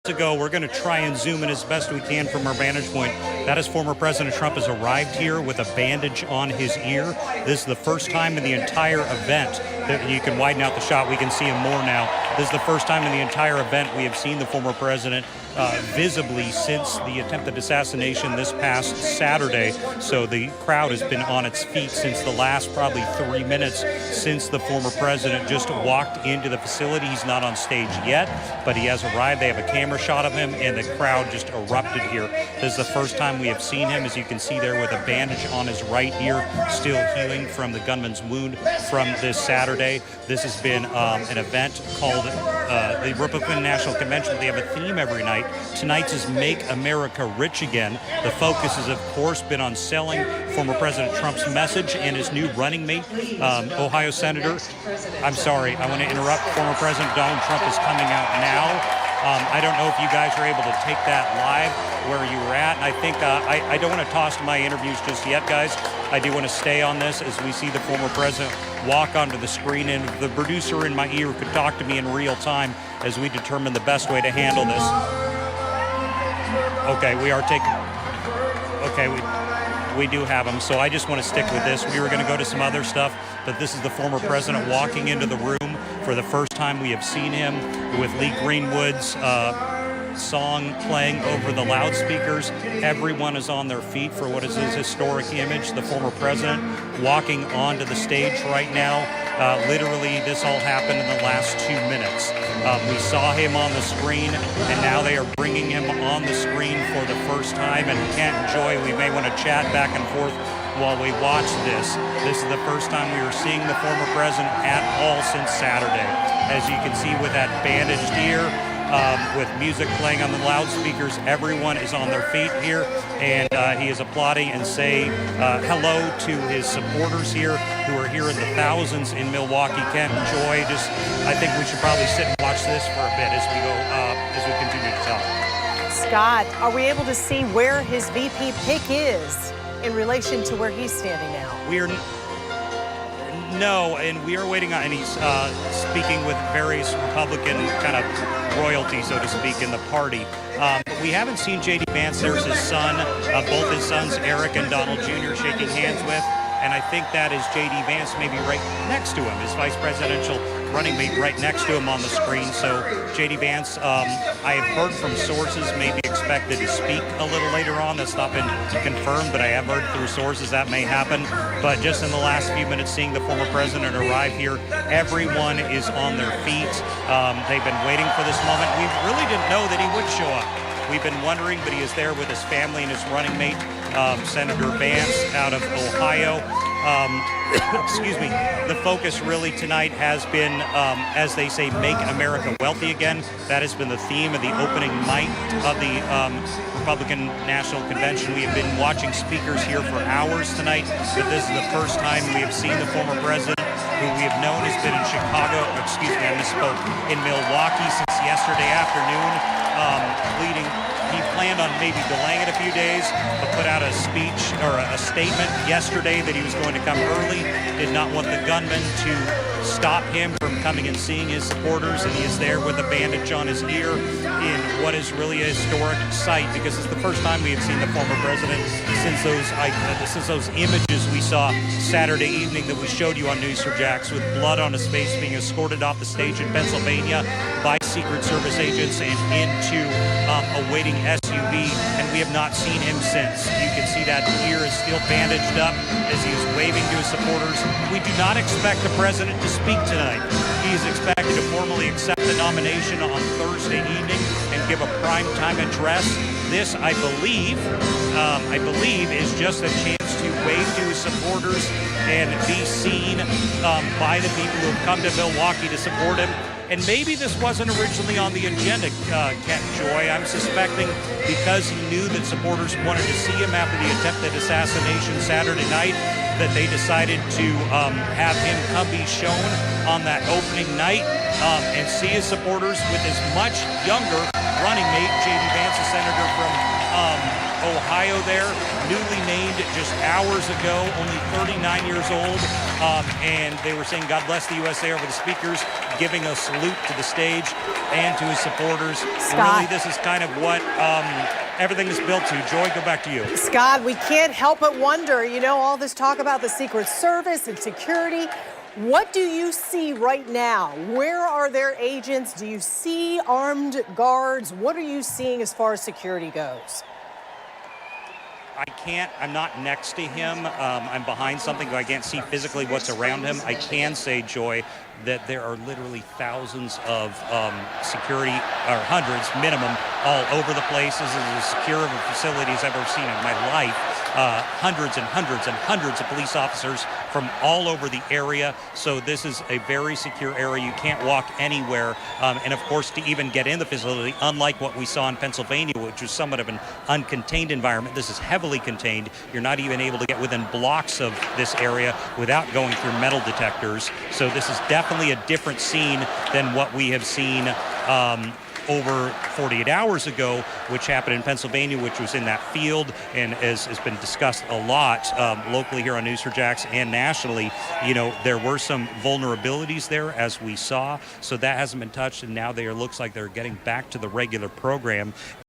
Ago, we're going to try and zoom in as best we can from our vantage point. That is former President Trump has arrived here with a bandage on his ear. This is the first time in the entire event that you can widen out the shot. We can see him more now. This is the first time in the entire event we have seen the former president visibly since the attempted assassination this past Saturday. So the crowd has been on its feet since the last probably 3 minutes since the former president just walked into the facility. He's not on stage yet, but he has arrived. They have a camera shot of him, and the crowd just erupted here. This is the first time we have seen him, as you can see there, with a bandage on his right ear, still healing from the gunman's wound from this Saturday. This has been an event called the Republican National Convention. They have a theme every night. Tonight's is Make America Rich Again. The focus has, of course, been on selling former President Trump's message and his new running mate, Ohio Senator. I'm sorry, I want to interrupt. Former President Donald Trump is coming out now. I don't know if you guys are able to take that live where you were at. And I think I don't want to toss my interviews just yet, guys. I do want to stay on this as we see the former president walk onto the screen. And the producer in my ear could talk to me in real time as we determine the best way to handle this. Okay, we are taking... Okay, we do have him. So I just want to stick with this. We were going to go to some other stuff, but this is the former president walking into the room. For the first time we have seen him with Lee Greenwood's song playing over the loudspeakers. Everyone is on their feet for what is his historic image, the former president walking onto the stage right now. Literally, this all happened in the last 2 minutes. We saw him on the screen, and now they are bringing him on the screen for the first time. And Kent and Joy, we may want to chat back and forth while we watch this. This is the first time we are seeing the former president at all since Saturday. As you can see with that bandaged ear, with music playing on the loudspeakers, everyone is on their feet here, and he is applauding and saying hello to his supporters here who are here in the thousands in Milwaukee. Kent and Joy, I think we should probably sit and watch this for a bit as we go as we continue to talk. Scott, are we able to see where his VP pick is in relation to where he's standing now? No, and we are waiting on, and he's speaking with various Republican kind of royalty, so to speak, in the party. We haven't seen J.D. Vance. There's his son, both his sons, Eric and Donald Jr., shaking hands with, and I think that is J.D. Vance maybe right next to him, his vice presidential running mate right next to him on the screen. So J.D. Vance, I have heard from sources, maybe expected to speak a little later on. That's not been confirmed, but I have heard through sources that may happen. But just in the last few minutes, seeing the former president arrive here, everyone is on their feet. They've been waiting for this moment. We really didn't know that he would show up. We've been wondering, but he is there with his family and his running mate, Senator Vance out of Ohio. Excuse me. The focus really tonight has been, as they say, Make America Wealthy Again. That has been the theme of the opening night of the Republican National Convention. We have been watching speakers here for hours tonight, but this is the first time we have seen the former president, who we have known has been in Chicago, excuse me, I misspoke, in Milwaukee since yesterday afternoon, leading. He planned on maybe delaying it a few days, but put out a speech or a statement yesterday that he was going to come early, did not want the gunman to stop him from coming and seeing his supporters, and he is there with a bandage on his ear in what is really a historic sight, because it's the first time we have seen the former president since those images we saw Saturday evening that we showed you on News4Jax, with blood on his face, being escorted off the stage in Pennsylvania by Secret Service agents and into a waiting SUV, and we have not seen him since. You can see that ear is still bandaged up as he is waving to his supporters. We do not expect the president to speak tonight. He is expected to formally accept the nomination on Thursday evening and give a primetime address. This, I believe, is just a chance to wave to his supporters and be seen by the people who have come to Milwaukee to support him. And maybe this wasn't originally on the agenda, Kent Joy. I'm suspecting because he knew that supporters wanted to see him after the attempted assassination Saturday night, that they decided to have him come be shown on that opening night and see his supporters with his much younger running mate, J.D. Vance, a senator from Ohio there, newly named just hours ago, only 39 years old. And they were saying, God bless the USA over the speakers, giving a salute to the stage and to his supporters. And really, this is kind of what everything is built to. Joy, go back to you. Scott, we can't help but wonder, you know, all this talk about the Secret Service and security. What do you see right now? Where are their agents? Do you see armed guards? What are you seeing as far as security goes? I'm not next to him. I'm behind something, so I can't see physically what's around him. I can say, Joy, that there are literally thousands of security, or hundreds minimum, all over the place. This is as secure of a facility as I've ever seen in my life. Hundreds and hundreds and hundreds of police officers from all over the area. So this is a very secure area. You can't walk anywhere. And of course, to even get in the facility, unlike what we saw in Pennsylvania, which was somewhat of an uncontained environment, this is heavily contained. You're not even able to get within blocks of this area without going through metal detectors. So this is definitely a different scene than what we have seen over 48 hours ago, which happened in Pennsylvania, which was in that field and has been discussed a lot locally here on News4Jax and nationally. You know, there were some vulnerabilities there, as we saw, so that hasn't been touched, and now looks like they're getting back to the regular program.